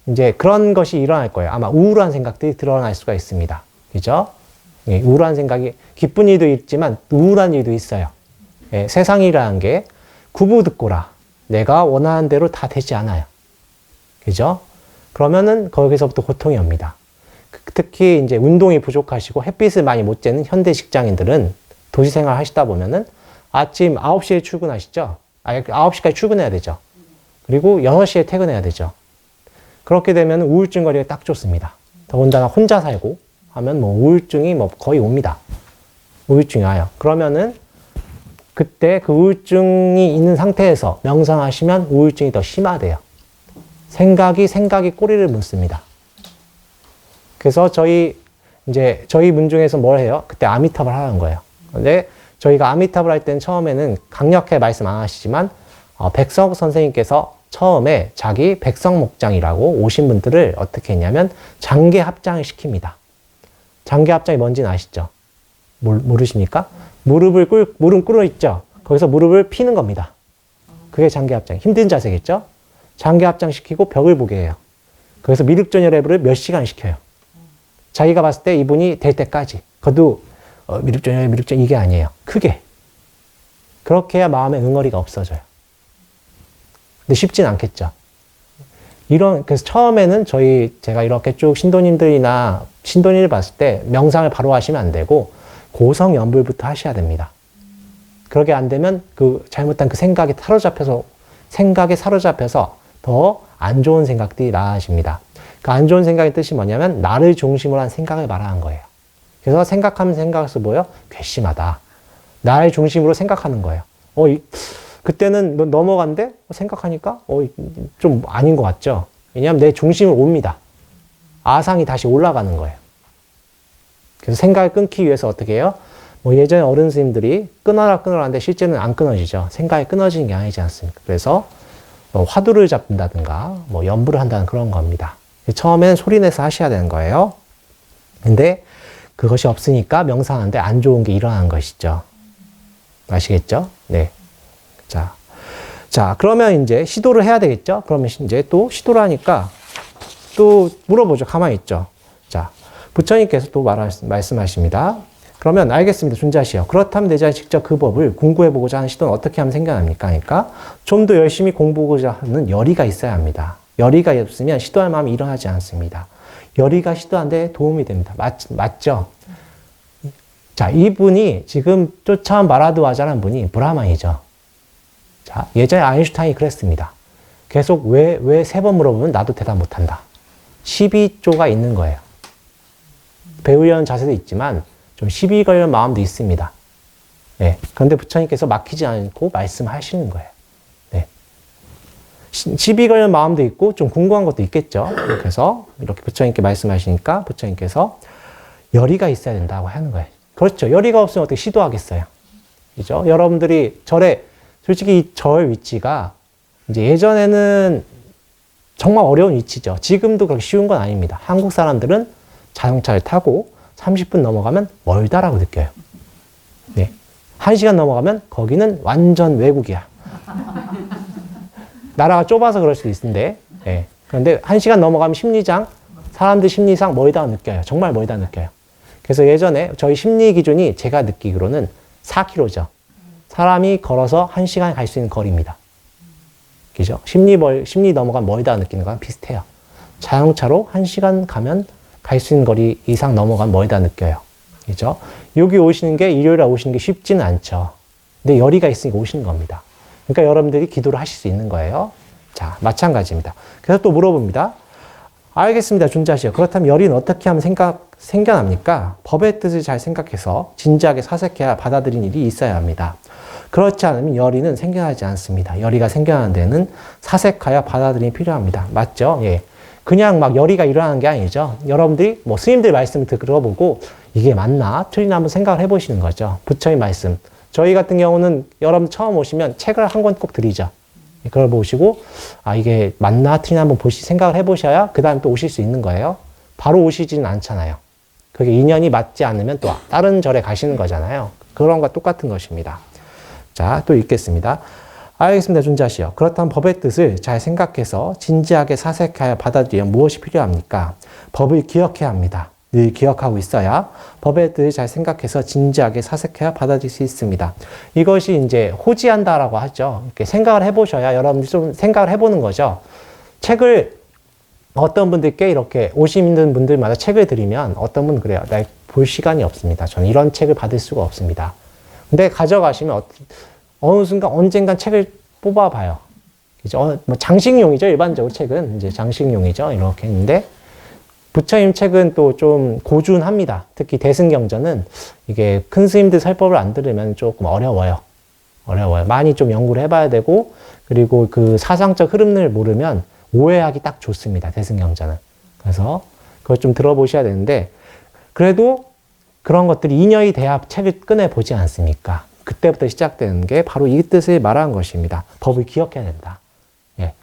[SPEAKER 1] 이제 그런 것이 일어날 거예요. 아마 우울한 생각들이 드러날 수가 있습니다. 그죠? 예, 우울한 생각이, 기쁜 일도 있지만 우울한 일도 있어요. 예, 세상이라는 게 구부듣고라. 내가 원하는 대로 다 되지 않아요. 그죠? 그러면은 거기서부터 고통이 옵니다. 특히 이제 운동이 부족하시고 햇빛을 많이 못 쬐는 현대 직장인들은 도시 생활 하시다 보면은 아침 9시에 출근하시죠? 9시까지 출근해야 되죠. 그리고 6시에 퇴근해야 되죠. 그렇게 되면 우울증 거리가 딱 좋습니다. 더군다나 혼자 살고 하면 뭐 우울증이 뭐 거의 옵니다. 우울증이 와요. 그러면은 그때 그 우울증이 있는 상태에서 명상하시면 우울증이 더 심화돼요. 생각이 꼬리를 묻습니다. 그래서 저희 문중에서 뭘 해요? 그때 아미타불 하는 거예요. 근데 저희가 아미타불 할 때는 처음에는 강력하게 말씀 안 하시지만 백석 선생님께서 처음에 자기 백석목장이라고 오신 분들을 어떻게 했냐면 장계 합장을 시킵니다. 장계 합장이 뭔지는 아시죠? 모르십니까? 무릎 꿇어 있죠? 거기서 무릎을 피는 겁니다. 그게 장계 합장. 힘든 자세겠죠? 장계 합장 시키고 벽을 보게 해요. 그래서 미륵존열애부를 몇 시간 시켜요. 자기가 봤을 때 이분이 될 때까지. 그것도 미륵존 이게 아니에요. 크게. 그렇게 해야 마음에 응어리가 없어져요. 근데 쉽진 않겠죠. 그래서 처음에는 제가 이렇게 쭉 신도님을 봤을 때 명상을 바로 하시면 안 되고 고성연불부터 하셔야 됩니다. 그렇게 안 되면 잘못한 그 생각에 사로잡혀서 더 안 좋은 생각들이 많아집니다. 그 안 좋은 생각의 뜻이 뭐냐면 나를 중심으로 한 생각을 말하는 거예요. 그래서 생각하면 생각에서 뭐예요? 괘씸하다. 나를 중심으로 생각하는 거예요. 그때는 넘어간데 생각하니까 좀 아닌 것 같죠? 왜냐하면 내 중심을 옵니다. 아상이 다시 올라가는 거예요. 그래서 생각을 끊기 위해서 어떻게 해요? 예전에 어른 스님들이 끊어라 하는데 실제는 안 끊어지죠. 생각이 끊어지는 게 아니지 않습니까? 그래서 화두를 잡는다든가 연부를 한다는 그런 겁니다. 처음에는 소리내서 하셔야 되는 거예요. 근데 그것이 없으니까 명상하는데 안 좋은 게 일어나는 것이죠. 아시겠죠? 네. 자, 그러면 이제 시도를 해야 되겠죠? 그러면 이제 또 시도를 하니까 또 물어보죠. 가만히 있죠. 자, 부처님께서 또 말씀하십니다. 그러면 알겠습니다. 준자시여. 그렇다면 내 자신 직접 그 법을 공부해보고자 하는 시도는 어떻게 하면 생겨납니까? 그러니까 좀 더 열심히 공부하고자 하는 열의가 있어야 합니다. 열의가 없으면 시도할 마음이 일어나지 않습니다. 열의가 시도하는데 도움이 됩니다. 맞죠? 자, 이분이 지금 쫓아온 마라드와자라는 분이 브라만이죠. 자, 예전에 아인슈타인이 그랬습니다. 계속 왜 3번 물어보면 나도 대답 못한다. 12조가 있는 거예요. 배우려는 자세도 있지만 좀 시비 걸려는 마음도 있습니다. 네. 그런데 부처님께서 막히지 않고 말씀하시는 거예요. 네. 시비 걸려는 마음도 있고 좀 궁금한 것도 있겠죠. 그래서 이렇게 부처님께 말씀하시니까 부처님께서 열의가 있어야 된다고 하는 거예요. 그렇죠. 열의가 없으면 어떻게 시도하겠어요. 그죠? 여러분들이 솔직히 이 절 위치가 이제 예전에는 정말 어려운 위치죠. 지금도 그렇게 쉬운 건 아닙니다. 한국 사람들은 자동차를 타고 30분 넘어가면 멀다라고 느껴요. 네. 1시간 넘어가면 거기는 완전 외국이야. 나라가 좁아서 그럴 수도 있는데, 네. 그런데 1시간 넘어가면 사람들 심리상 멀다 느껴요. 정말 멀다 느껴요. 그래서 예전에 저희 심리 기준이 제가 느끼기로는 4km죠. 사람이 걸어서 1시간에 갈 수 있는 거리입니다. 그죠? 심리 넘어가면 멀다 느끼는 거랑 비슷해요. 자동차로 1시간 가면 갈 수 있는 거리 이상 넘어가면 멀다 느껴요. 그죠? 여기 일요일에 오시는 게 쉽지는 않죠. 근데 열의가 있으니까 오시는 겁니다. 그러니까 여러분들이 기도를 하실 수 있는 거예요. 자, 마찬가지입니다. 그래서 또 물어봅니다. 알겠습니다. 준자시여. 그렇다면 열의는 어떻게 하면 생겨납니까? 법의 뜻을 잘 생각해서 진지하게 사색해야 받아들인 일이 있어야 합니다. 그렇지 않으면 열의는 생겨나지 않습니다. 열의가 생겨나는 데는 사색하여 받아들임이 필요합니다. 맞죠? 예. 그냥 막 열의가 일어나는 게 아니죠. 여러분들이 스님들 말씀을 들어보고 이게 맞나? 틀리나 한번 생각을 해보시는 거죠. 부처의 말씀. 저희 같은 경우는 여러분 처음 오시면 책을 한 권 꼭 드리죠. 그걸 보시고 이게 맞나? 틀리나 한번 생각을 해보셔야 그 다음에 또 오실 수 있는 거예요. 바로 오시지는 않잖아요. 그게 인연이 맞지 않으면 또 다른 절에 가시는 거잖아요. 그런 것과 똑같은 것입니다. 자, 또 읽겠습니다. 알겠습니다. 준자시여. 그렇다면 법의 뜻을 잘 생각해서 진지하게 사색하여 받아들이면 무엇이 필요합니까? 법을 기억해야 합니다. 늘 기억하고 있어야 법의 뜻을 잘 생각해서 진지하게 사색해야 받아들일 수 있습니다. 이것이 이제 호지한다라고 하죠. 이렇게 생각을 해보셔야 여러분들이 좀 생각을 해보는 거죠. 책을 어떤 분들께 이렇게 오시는 분들마다 책을 드리면 어떤 분은 그래요. 나 볼 시간이 없습니다. 저는 이런 책을 받을 수가 없습니다. 근데 가져가시면 어느 순간 언젠간 책을 뽑아봐요. 그죠? 장식용이죠. 일반적으로 책은 이제 장식용이죠. 이렇게 했는데 부처님 책은 또 좀 고준합니다. 특히 대승경전은 이게 큰 스님들 설법을 안 들으면 조금 어려워요. 많이 좀 연구를 해봐야 되고 그리고 그 사상적 흐름을 모르면 오해하기 딱 좋습니다. 대승경전은. 그래서 그걸 좀 들어보셔야 되는데 그래도 그런 것들이 인연이 돼야 책을 꺼내보지 않습니까? 그때부터 시작되는 게 바로 이 뜻을 말하는 것입니다. 법을 기억해야 된다. 예.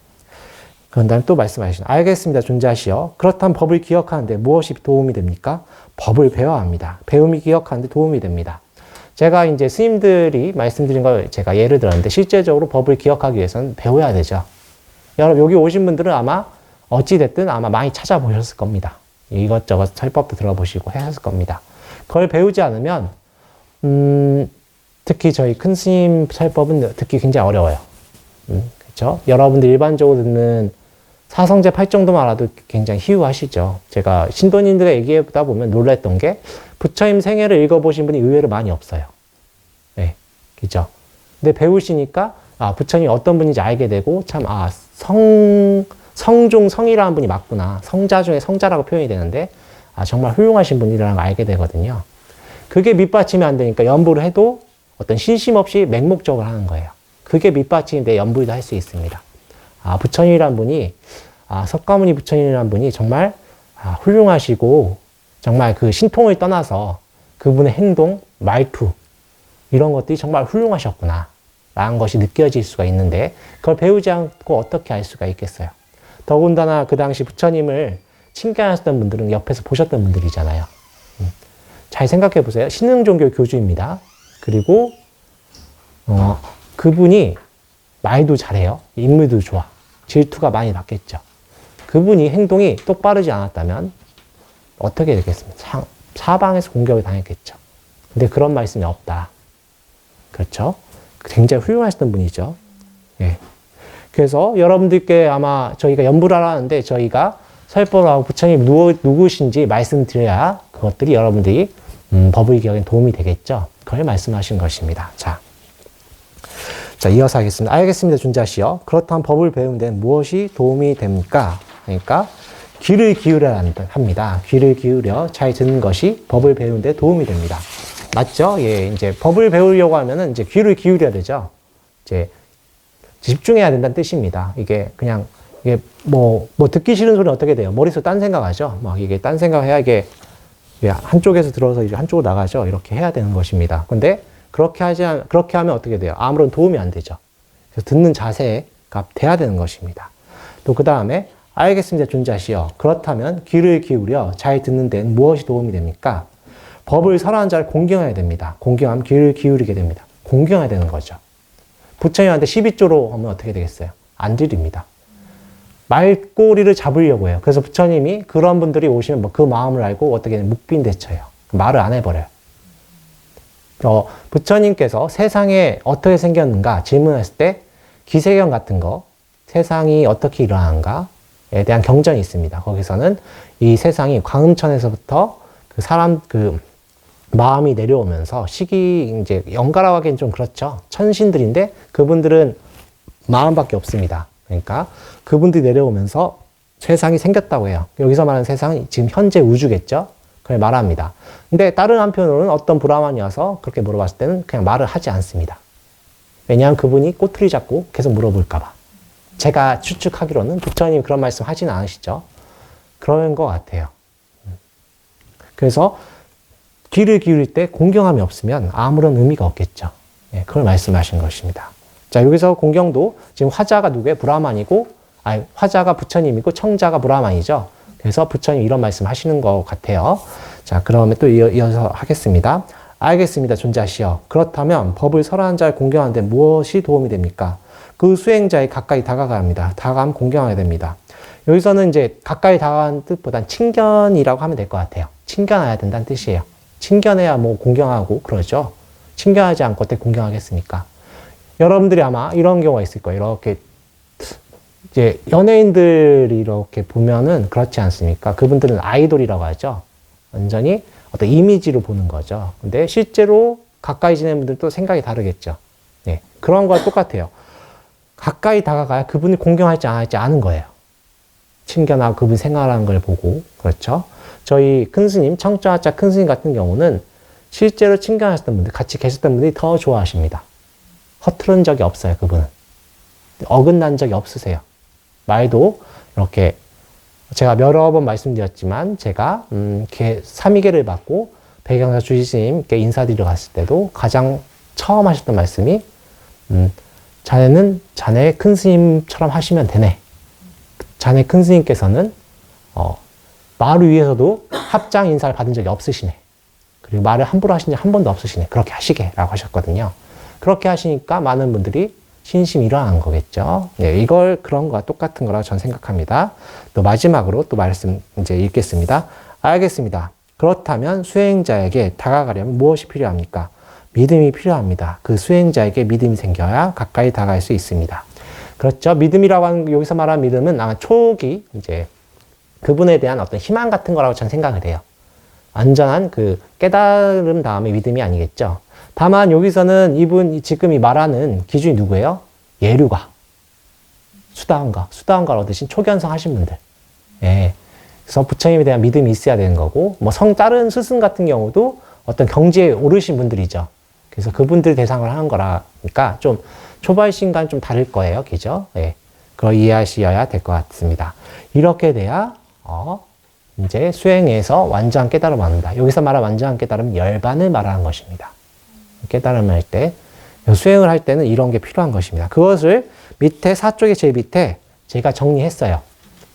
[SPEAKER 1] 그런 다음에 또 말씀하시죠. 알겠습니다. 존재하시오. 그렇다면 법을 기억하는데 무엇이 도움이 됩니까? 법을 배워야 합니다. 배움이 기억하는데 도움이 됩니다. 제가 이제 스님들이 말씀드린 걸 제가 예를 들었는데 실제적으로 법을 기억하기 위해서는 배워야 되죠. 여러분 여기 오신 분들은 아마 어찌됐든 아마 많이 찾아보셨을 겁니다. 이것저것 설법도 들어보시고 하셨을 겁니다. 그걸 배우지 않으면 특히 저희 큰 스님 설법은 듣기 굉장히 어려워요. 그렇죠? 여러분들 일반적으로 듣는 사성제 8정도만 알아도 굉장히 희우하시죠. 제가 신도님들과 얘기하다 보면 놀랐던 게 부처님 생애를 읽어보신 분이 의외로 많이 없어요. 네, 그죠? 근데 배우시니까 부처님이 어떤 분인지 알게 되고 참 성종, 성이라는 분이 맞구나. 성자 중에 성자라고 표현이 되는데, 정말 훌륭하신 분이라는 걸 알게 되거든요. 그게 밑받침이 안 되니까 연부를 해도 어떤 신심 없이 맹목적으로 하는 거예요. 그게 밑받침이 돼 연부도 할 수 있습니다. 부처님이란 분이, 석가모니 부처님이란 분이 정말 훌륭하시고, 정말 그 신통을 떠나서 그분의 행동, 말투, 이런 것들이 정말 훌륭하셨구나. 라는 것이 느껴질 수가 있는데, 그걸 배우지 않고 어떻게 알 수가 있겠어요. 더군다나 그 당시 부처님을 칭찬하셨던 분들은 옆에서 보셨던 분들이잖아요. 잘 생각해 보세요. 신흥종교 교주입니다. 그리고 그분이 말도 잘해요. 인물도 좋아. 질투가 많이 났겠죠. 그분이 행동이 똑바르지 않았다면 어떻게 되겠습니까? 사방에서 공격을 당했겠죠. 근데 그런 말씀이 없다. 그렇죠? 굉장히 훌륭하셨던 분이죠. 예. 그래서 여러분들께 아마 저희가 연부를 하라는데 저희가 설법하고 부처님 누구신지 말씀드려야 그것들이 여러분들이 법의 기억에 도움이 되겠죠. 그걸 말씀하신 것입니다. 자, 이어서 하겠습니다. 알겠습니다, 준자씨요. 그렇다면 법을 배우는 데 무엇이 도움이 됩니까? 그러니까 귀를 기울여야 합니다. 귀를 기울여 잘 듣는 것이 법을 배우는 데 도움이 됩니다. 맞죠? 예, 이제 법을 배우려고 하면은 이제 귀를 기울여야 되죠. 이제 집중해야 된다는 뜻입니다. 이게 뭐 듣기 싫은 소리는 어떻게 돼요? 머릿속에 딴 생각하죠. 막 이게 딴 생각해야 이게 한쪽에서 들어서 이제 한쪽으로 나가죠. 이렇게 해야 되는 것입니다. 근데 그렇게 하면 어떻게 돼요? 아무런 도움이 안 되죠. 그래서 듣는 자세가 돼야 되는 것입니다. 또 그 다음에 알겠습니다, 존자시여. 그렇다면 귀를 기울여 잘 듣는 데는 무엇이 도움이 됩니까? 법을 설하는 자를 공경해야 됩니다. 공경하면 귀를 기울이게 됩니다. 공경해야 되는 거죠. 부처님한테 12조로 하면 어떻게 되겠어요? 안 드립니다. 말꼬리를 잡으려고 해요. 그래서 부처님이 그런 분들이 오시면 그 마음을 알고 어떻게 묵빈대처해요. 말을 안 해버려요. 부처님께서 세상에 어떻게 생겼는가 질문했을 때 기세경 같은 거, 세상이 어떻게 일어나는가에 대한 경전이 있습니다. 거기서는 이 세상이 광음천에서부터 그 마음이 내려오면서 이제 영가라고 하기엔 좀 그렇죠. 천신들인데 그분들은 마음밖에 없습니다. 그러니까 그분들이 내려오면서 세상이 생겼다고 해요. 여기서 말하는 세상은 지금 현재 우주겠죠. 그걸 말합니다. 근데 다른 한편으로는 어떤 브라만이 와서 그렇게 물어봤을 때는 그냥 말을 하지 않습니다. 왜냐하면 그분이 꼬투리 잡고 계속 물어볼까봐. 제가 추측하기로는 부처님 그런 말씀 하지는 않으시죠. 그런 것 같아요. 그래서 귀를 기울일 때 공경함이 없으면 아무런 의미가 없겠죠. 예, 그걸 말씀하신 것입니다. 자, 여기서 공경도 지금 화자가 누구예요? 브라만이고, 화자가 부처님이고 청자가 브라만이죠. 그래서 부처님 이런 말씀 하시는 것 같아요. 자, 그러면 또 이어서 하겠습니다. 알겠습니다, 존자시여. 그렇다면 법을 설하는 자를 공경하는데 무엇이 도움이 됩니까? 그 수행자에 가까이 다가가야 합니다. 다가가면 공경해야 됩니다. 여기서는 이제 가까이 다가가는 뜻보단 친견이라고 하면 될 것 같아요. 친견해야 된다는 뜻이에요. 친견해야 뭐 공경하고 그러죠. 친견하지 않고 어떻게 공경하겠습니까? 여러분들이 아마 이런 경우가 있을 거예요. 이렇게 이제 연예인들이 이렇게 보면은 그렇지 않습니까? 그분들은 아이돌이라고 하죠. 완전히 어떤 이미지로 보는 거죠. 근데 실제로 가까이 지내는 분들도 생각이 다르겠죠. 네, 그런 거와 똑같아요. 가까이 다가가야 그분이 공경할지 안 할지 아는 거예요. 친견하고 그분 생활하는 걸 보고. 그렇죠? 저희 큰 스님, 청자자 큰 스님 같은 경우는 실제로 친견하셨던 분들, 같이 계셨던 분들이 더 좋아하십니다. 허투른 적이 없어요, 그분은. 어긋난 적이 없으세요. 말도 이렇게 제가 여러 번 말씀드렸지만 제가 삼위계를 받고 백양사 주지스님께 인사드리러 갔을 때도 가장 처음 하셨던 말씀이 자네는 자네 큰 스님처럼 하시면 되네. 자네 큰 스님께서는 말 위에서도 합장 인사를 받은 적이 없으시네. 그리고 말을 함부로 하신 적 한 번도 없으시네. 그렇게 하시게 라고 하셨거든요. 그렇게 하시니까 많은 분들이 신심이 일어나는 거겠죠. 네, 이걸 그런 거와 똑같은 거라고 저는 생각합니다. 또 마지막으로 또 말씀 이제 읽겠습니다. 알겠습니다. 그렇다면 수행자에게 다가가려면 무엇이 필요합니까? 믿음이 필요합니다. 그 수행자에게 믿음이 생겨야 가까이 다가갈 수 있습니다. 그렇죠. 믿음이라고 하는, 여기서 말하는 믿음은 아마 초기, 이제, 그분에 대한 어떤 희망 같은 거라고 저는 생각을 해요. 완전한 그 깨달음 다음에 믿음이 아니겠죠. 다만 여기서는 지금이 말하는 기준이 누구예요? 예류가. 수다원가를 얻으신 초견성 하신 분들. 예. 그래서 부처님에 대한 믿음이 있어야 되는 거고, 뭐 다른 스승 같은 경우도 어떤 경지에 오르신 분들이죠. 그래서 그분들 대상을 하는 거라니까 좀 초발신과는 좀 다를 거예요. 그죠? 예. 그걸 이해하셔야 될 것 같습니다. 이렇게 돼야, 이제 수행에서 완전한 깨달음을 얻는다. 여기서 말한 완전한 깨달음은 열반을 말하는 것입니다. 깨달음을 할 때, 수행을 할 때는 이런 게 필요한 것입니다. 그것을 밑에, 사쪽에 제일 밑에 제가 정리했어요.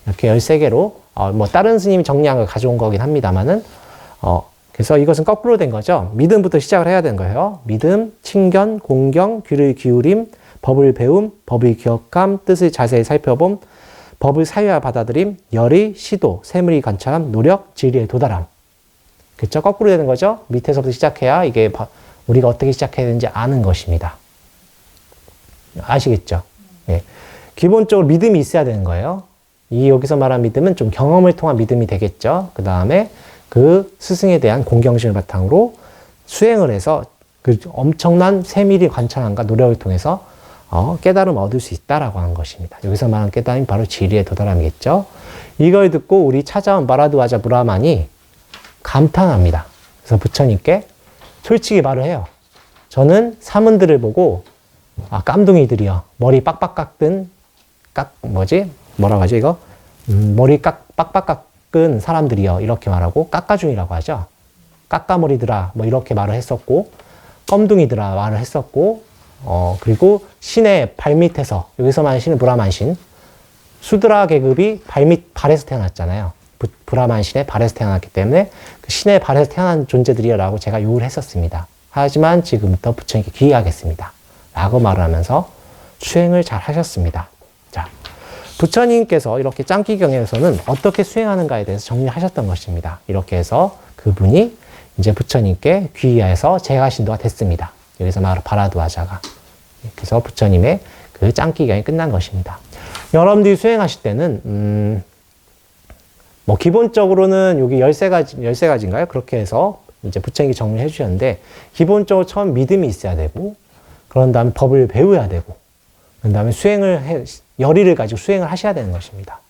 [SPEAKER 1] 이렇게 13개로, 뭐, 다른 스님이 정리한 걸 가져온 거긴 합니다만은, 그래서 이것은 거꾸로 된 거죠. 믿음부터 시작을 해야 되는 거예요. 믿음, 친견, 공경, 귀를 기울임, 법을 배움, 법의 기억함, 뜻을 자세히 살펴봄, 법을 사유와 받아들임, 열의, 시도, 세물의 관찰함, 노력, 진리에 도달함. 그렇죠? 거꾸로 되는 거죠. 밑에서부터 시작해야 이게 우리가 어떻게 시작해야 되는지 아는 것입니다. 아시겠죠? 예. 기본적으로 믿음이 있어야 되는 거예요. 여기서 말한 믿음은 좀 경험을 통한 믿음이 되겠죠. 그 다음에 그 스승에 대한 공경심을 바탕으로 수행을 해서 그 엄청난 세밀히 관찰함과 노력을 통해서 깨달음을 얻을 수 있다라고 하는 것입니다. 여기서 말하는 깨달음이 바로 진리에 도달함이겠죠. 이걸 듣고 우리 찾아온 바라드와자 브라만이 감탄합니다. 그래서 부처님께 솔직히 말을 해요. 저는 사문들을 보고 깜둥이들이요. 머리 빡빡 깎은 뭐라고 하죠 이거? 머리 빡빡 깎은 사람들이요. 이렇게 말하고 깎아중이라고 하죠. 깎아머리들아 뭐 이렇게 말을 했었고 껌둥이들아 말을 했었고 그리고 신의 발밑에서 여기서 말하는 신은 브라만신 수드라 계급이 발에서 태어났잖아요. 브라만신의 발에서 태어났기 때문에 그 신의 발에서 태어난 존재들이라고 제가 요구를 했었습니다. 하지만 지금부터 부처님께 귀의하겠습니다. 라고 말을 하면서 수행을 잘 하셨습니다. 자, 부처님께서 이렇게 짱기경에서는 어떻게 수행하는가에 대해서 정리하셨던 것입니다. 이렇게 해서 그분이 이제 부처님께 귀의해서 제가신도가 됐습니다. 여기서 말하는 바라드와자가. 그래서 부처님의 그 짱기경이 끝난 것입니다. 여러분들이 수행하실 때는, 뭐, 기본적으로는 여기 13가지인가요? 그렇게 해서 이제 부처님이 정리해 주셨는데, 기본적으로 처음 믿음이 있어야 되고, 그런 다음에 법을 배워야 되고, 그런 다음에 열의를 가지고 수행을 하셔야 되는 것입니다.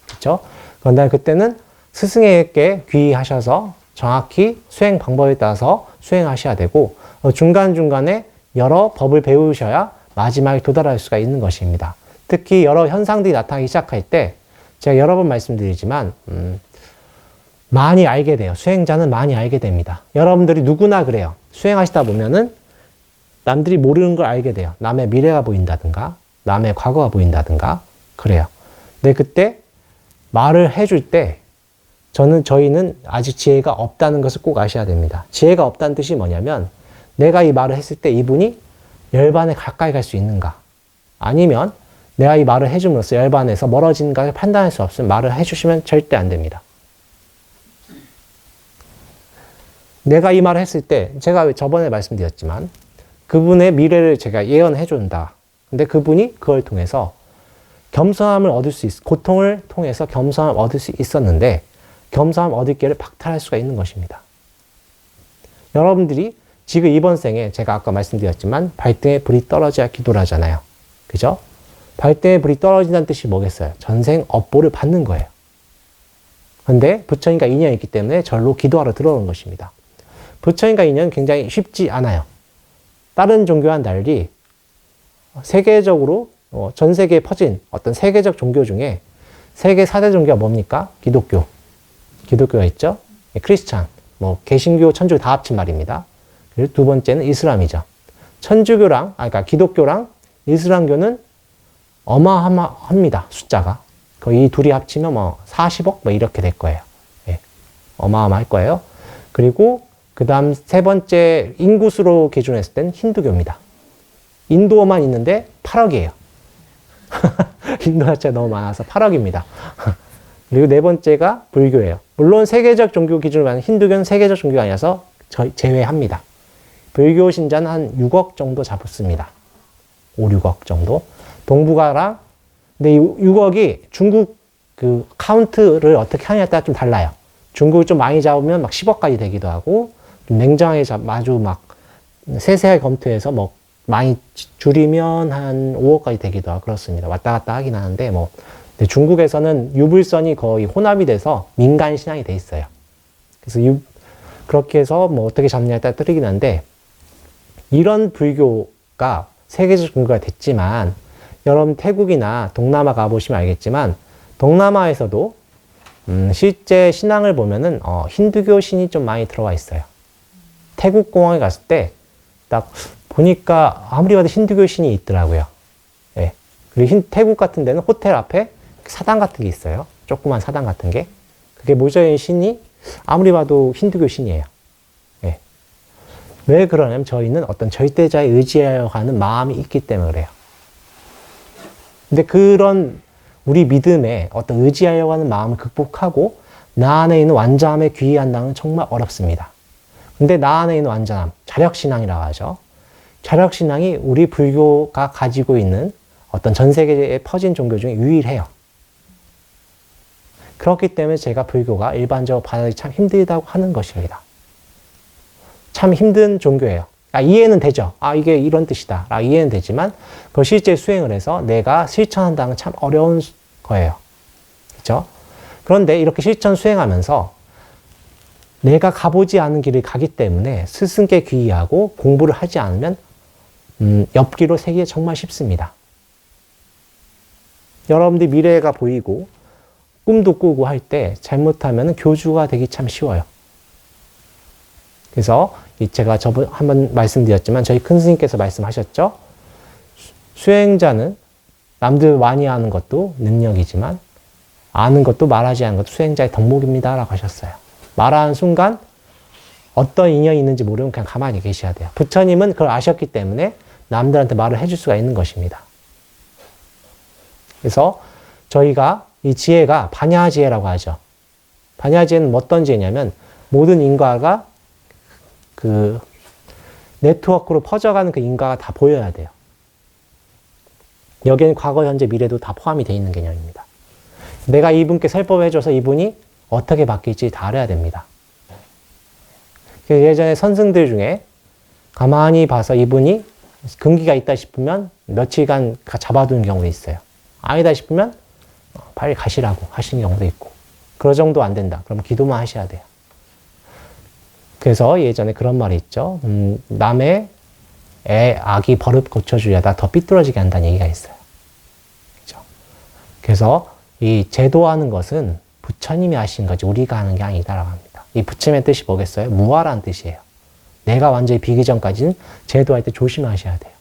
[SPEAKER 1] 그렇죠? 그런 다음에 그때는 스승에게 귀의하셔서 정확히 수행 방법에 따라서 수행하셔야 되고, 중간중간에 여러 법을 배우셔야 마지막에 도달할 수가 있는 것입니다. 특히 여러 현상들이 나타나기 시작할 때, 제가 여러 번 말씀드리지만, 많이 알게 돼요. 수행자는 많이 알게 됩니다. 여러분들이 누구나 그래요. 수행하시다 보면은 남들이 모르는 걸 알게 돼요. 남의 미래가 보인다든가, 남의 과거가 보인다든가, 그래요. 근데 그때 말을 해줄 때, 저희는 아직 지혜가 없다는 것을 꼭 아셔야 됩니다. 지혜가 없다는 뜻이 뭐냐면, 내가 이 말을 했을 때 이분이 열반에 가까이 갈 수 있는가, 아니면 내가 이 말을 해줌으로써 열반에서 멀어진가를 판단할 수 없으면 말을 해주시면 절대 안 됩니다. 내가 이 말을 했을 때, 제가 저번에 말씀드렸지만, 그분의 미래를 제가 예언해 준다. 근데 그분이 그걸 통해서 겸손함을 얻을 고통을 통해서 겸손함을 얻을 수 있었는데, 겸손함을 얻을 길을 박탈할 수가 있는 것입니다. 여러분들이 지금 이번 생에 제가 아까 말씀드렸지만, 발등에 불이 떨어져야 기도를 하잖아요. 그죠? 발등에 불이 떨어진다는 뜻이 뭐겠어요? 전생 업보를 받는 거예요. 근데 부처님과 인연이 있기 때문에 절로 기도하러 들어오는 것입니다. 부처님과 인연은 굉장히 쉽지 않아요. 다른 종교와는 달리 세계적으로 전 세계에 퍼진 어떤 세계적 종교 중에 세계 4대 종교가 뭡니까? 기독교가 있죠. 크리스찬, 뭐 개신교, 천주교 다 합친 말입니다. 그리고 두 번째는 이슬람이죠. 그러니까 기독교랑 이슬람교는 어마어마합니다. 숫자가. 거의 이 둘이 합치면 뭐 40억 뭐 이렇게 될 거예요. 예. 어마어마할 거예요. 그리고 그 다음 세 번째 인구수로 기준했을 때는 힌두교입니다. 인도만 있는데 8억이에요. 인도 자체가 너무 많아서 8억입니다. 그리고 네 번째가 불교예요. 물론 세계적 종교 기준으로 하면 힌두교는 세계적 종교가 아니라서 제외합니다. 불교 신자는 한 6억 정도 잡습니다. 5, 6억 정도. 동북아랑, 근데 이 6억이 중국 그 카운트를 어떻게 하냐에 따라 좀 달라요. 중국을 좀 많이 잡으면 막 10억까지 되기도 하고, 좀 냉정하게 아주 막 세세하게 검토해서 뭐 많이 줄이면 한 5억까지 되기도 하고 그렇습니다. 왔다 갔다 하긴 하는데 뭐 근데 중국에서는 유불선이 거의 혼합이 돼서 민간 신앙이 돼 있어요. 그래서 그렇게 해서 뭐 어떻게 잡느냐에 따라 틀리긴 한데 이런 불교가 세계적 종교가 됐지만 여러분 태국이나 동남아 가보시면 알겠지만 동남아에서도 실제 신앙을 보면은 힌두교 신이 좀 많이 들어와 있어요. 태국 공항에 갔을 때 딱 보니까 아무리 봐도 힌두교 신이 있더라고요. 예. 그리고 태국 같은 데는 호텔 앞에 사당 같은 게 있어요. 조그만 사당 같은 게. 그게 모자인 신이 아무리 봐도 힌두교 신이에요. 예. 왜 그러냐면 저희는 어떤 절대자에 의지하려 하는 마음이 있기 때문에 그래요. 근데 그런 우리 믿음에 어떤 의지하려고 하는 마음을 극복하고 나 안에 있는 완전함에 귀의한다는 건 정말 어렵습니다. 근데 나 안에 있는 완전함, 자력신앙이라고 하죠. 자력신앙이 우리 불교가 가지고 있는 어떤 전 세계에 퍼진 종교 중에 유일해요. 그렇기 때문에 제가 불교가 일반적으로 받아들이기 참 힘들다고 하는 것입니다. 참 힘든 종교예요. 이해는 되죠. 이게 이런 뜻이다. 이해는 되지만 그걸 실제 수행을 해서 내가 실천한다는 건 참 어려운 거예요. 그렇죠? 그런데 이렇게 실천 수행하면서 내가 가보지 않은 길을 가기 때문에 스승께 귀의하고 공부를 하지 않으면 옆길로 새기기 정말 쉽습니다. 여러분들 미래가 보이고 꿈도 꾸고 할 때 잘못하면 교주가 되기 참 쉬워요. 그래서 제가 저번 한번 말씀드렸지만 저희 큰 스님께서 말씀하셨죠. 수행자는 남들 많이 아는 것도 능력이지만 아는 것도 말하지 않는 것도 수행자의 덕목입니다 라고 하셨어요. 말하는 순간 어떤 인연이 있는지 모르면 그냥 가만히 계셔야 돼요. 부처님은 그걸 아셨기 때문에 남들한테 말을 해줄 수가 있는 것입니다. 그래서 저희가 이 지혜가 반야지혜라고 하죠. 반야지혜는 어떤 지혜냐면 모든 인과가 그 네트워크로 퍼져가는 그 인과가 다 보여야 돼요. 여기에는 과거, 현재, 미래도 다 포함이 되어 있는 개념입니다. 내가 이분께 설법해줘서 이분이 어떻게 바뀔지 다 알아야 됩니다. 예전에 선승들 중에 가만히 봐서 이분이 근기가 있다 싶으면 며칠간 잡아두는 경우도 있어요. 아니다 싶으면 빨리 가시라고 하시는 경우도 있고 그런 정도 안 된다. 그럼 기도만 하셔야 돼요. 그래서 예전에 그런 말이 있죠. 남의 아기 버릇 고쳐주려다 더 삐뚤어지게 한다는 얘기가 있어요. 그렇죠? 그래서 이 제도하는 것은 부처님이 하신 거지 우리가 하는 게 아니다라고 합니다. 이 부처님의 뜻이 뭐겠어요? 무아라는 뜻이에요. 내가 완전히 비기 전까지는 제도할 때 조심하셔야 돼요.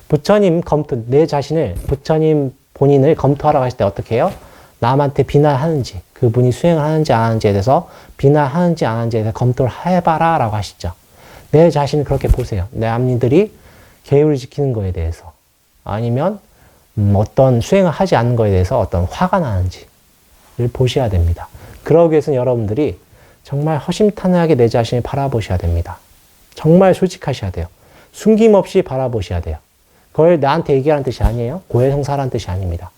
[SPEAKER 1] 부처님 검토, 내 자신을, 부처님 본인을 검토하러 가실 때 어떻게 해요? 남한테 비난하는지, 그분이 수행을 하는지 안 하는지에 대해서 비난하는지 안 하는지에 대해서 검토를 해봐라 라고 하시죠. 내 자신을 그렇게 보세요. 남들이 계율을 지키는 거에 대해서 아니면 어떤 수행을 하지 않는 거에 대해서 어떤 화가 나는지를 보셔야 됩니다. 그러기 위해서는 여러분들이 정말 허심탄회하게 내 자신을 바라보셔야 됩니다. 정말 솔직하셔야 돼요. 숨김없이 바라보셔야 돼요. 그걸 나한테 얘기하는 뜻이 아니에요. 고해성사라는 뜻이 아닙니다.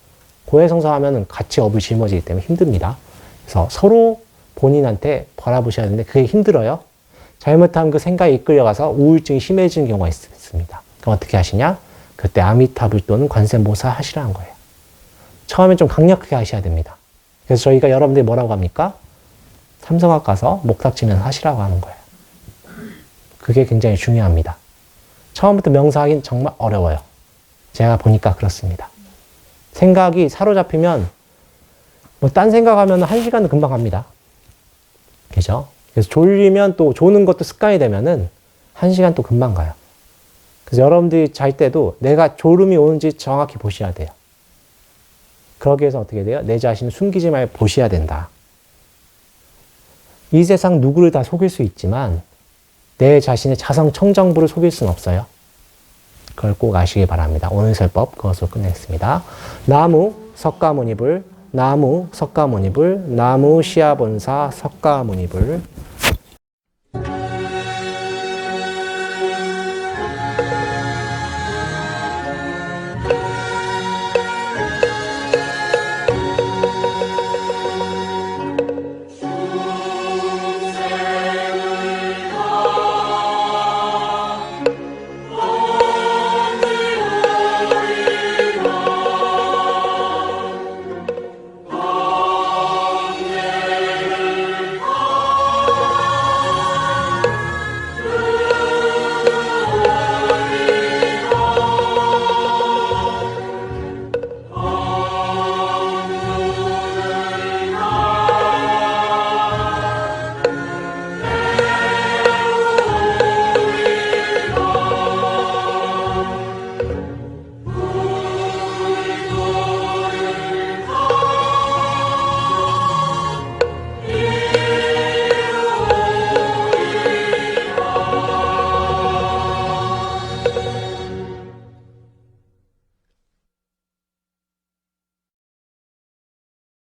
[SPEAKER 1] 고해성사하면 같이 업을 짊어지기 때문에 힘듭니다. 그래서 서로 본인한테 바라보셔야 되는데 그게 힘들어요. 잘못하면 그 생각에 이끌려가서 우울증이 심해지는 경우가 있습니다. 그럼 어떻게 하시냐? 그때 아미타불 또는 관세모사 하시라는 거예요. 처음엔 좀 강력하게 하셔야 됩니다. 그래서 저희가 여러분들이 뭐라고 합니까? 삼성학 가서 목탁 치면서 하시라고 하는 거예요. 그게 굉장히 중요합니다. 처음부터 명사하기는 정말 어려워요. 제가 보니까 그렇습니다. 생각이 사로잡히면 딴 생각하면 1시간은 금방 갑니다. 그죠? 그래서 졸리면 또 조는 것도 습관이 되면은 1시간 또 금방 가요. 그래서 여러분들이 잘 때도 내가 졸음이 오는지 정확히 보셔야 돼요. 그러기 위해서 어떻게 돼요? 내 자신을 숨기지 말고 보셔야 된다. 이 세상 누구를 다 속일 수 있지만 내 자신의 자성청정부를 속일 수는 없어요. 그걸 꼭 아시기 바랍니다. 오늘 설법 그것으로 끝냈습니다. 나무 석가모니불, 나무 석가모니불, 나무 시아본사 석가모니불.